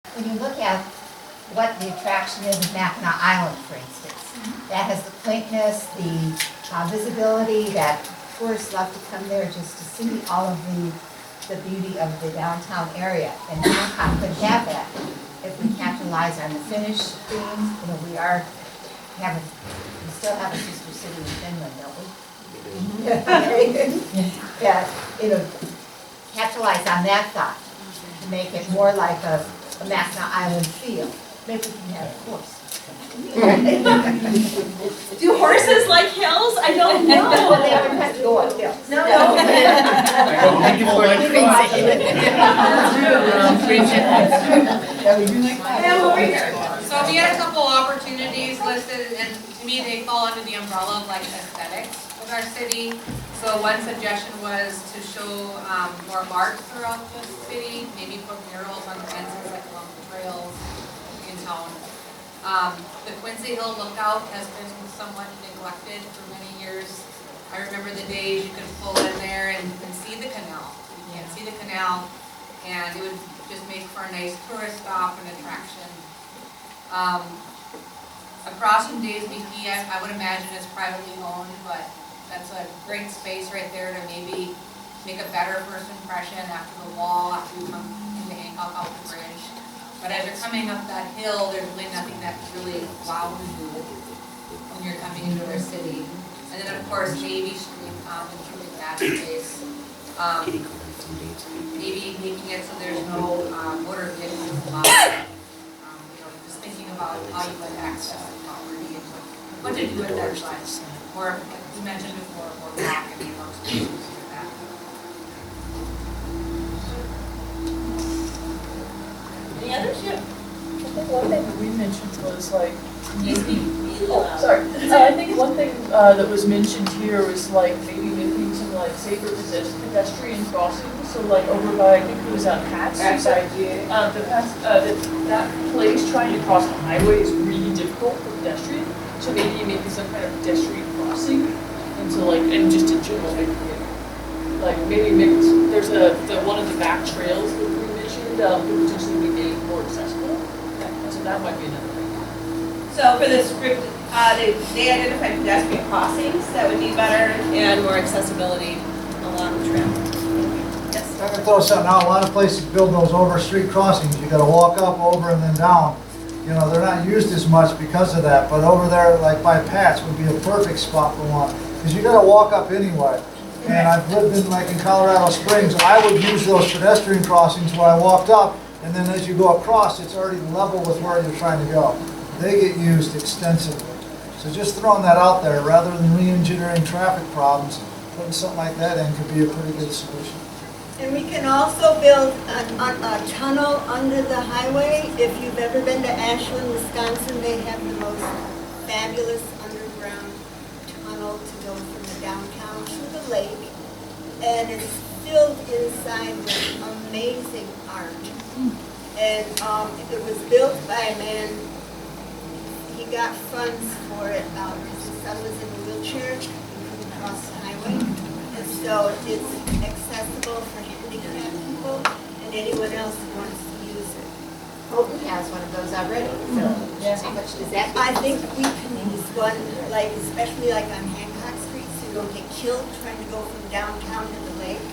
When you look at what the attraction is in Mackinac Island, for instance, that has the quaintness, the visibility, that tourists love to come there just to see all of the beauty of the downtown area. And Hancock could have that if we capitalize on the Finnish theme. You know, we still have a sister city in Finland, don't we? Yeah, you know, capitalize on that thought to make it more like a Mackinac Island feel. Maybe we can have a horse. Do horses like hills? I don't know. Well, they would have to go up hills. No. So we had a couple opportunities listed, and to me they fall under the umbrella of like aesthetics with our city. So one suggestion was to show more art throughout the city, maybe put murals on fences like along the trails in town. The Quincy Hill Lookout has been somewhat neglected for many years. I remember the days you could pull in there and see the canal. You can't see the canal, and it would just make for a nice tourist stop and attraction. Across from Days BP, I would imagine it's privately owned, but that's a great space right there to maybe make a better first impression after the wall, after you come into Hancock off the bridge. But as you're coming up that hill, there's really nothing that really wows you when you're coming into our city. And then of course, Navy Street, improving that space. Maybe making it so there's no motor vehicles allowed. You know, just thinking about how you would access the property and what to do at that time. Or, like we mentioned before, more walking and more spaces like that. Any others? Yeah. I think one thing that we mentioned was like, Oh, sorry. I think one thing that was mentioned here was like maybe making some like safer pedestrian crossings. So like over by, I think it was Pat's. That place trying to cross the highway is really difficult for pedestrians. So maybe making some kind of pedestrian crossing. And so like, and just in general, like maybe make, there's the one of the back trails that we mentioned could potentially be made more accessible. And so that might be another thing. So for this group, they identified pedestrian crossings that would be better and more accessibility along the trail. Yes. I can throw something out. A lot of places build those over street crossings. You got to walk up, over, and then down. You know, they're not used as much because of that. But over there, like by Pat's, would be a perfect spot for one because you got to walk up anyway. And I've lived in like in Colorado Springs. I would use those pedestrian crossings where I walked up, and then as you go across, it's already level with where you're trying to go. They get used extensively. So just throwing that out there, rather than re-engineering traffic problems, putting something like that in could be a pretty good solution. And we can also build a tunnel under the highway. If you've ever been to Ashland, Wisconsin, they have the most fabulous underground tunnel to go from the downtown to the lake. And it's filled inside with amazing art. And it was built by a man. He got funds for it because his son was in a wheelchair and couldn't cross the highway. And so it's accessible for handicapped people and anyone else who wants to use it. Houghton has one of those already, so how much does that? I think we can use one, like especially like on Hancock Street, so you don't get killed trying to go from downtown to the lake.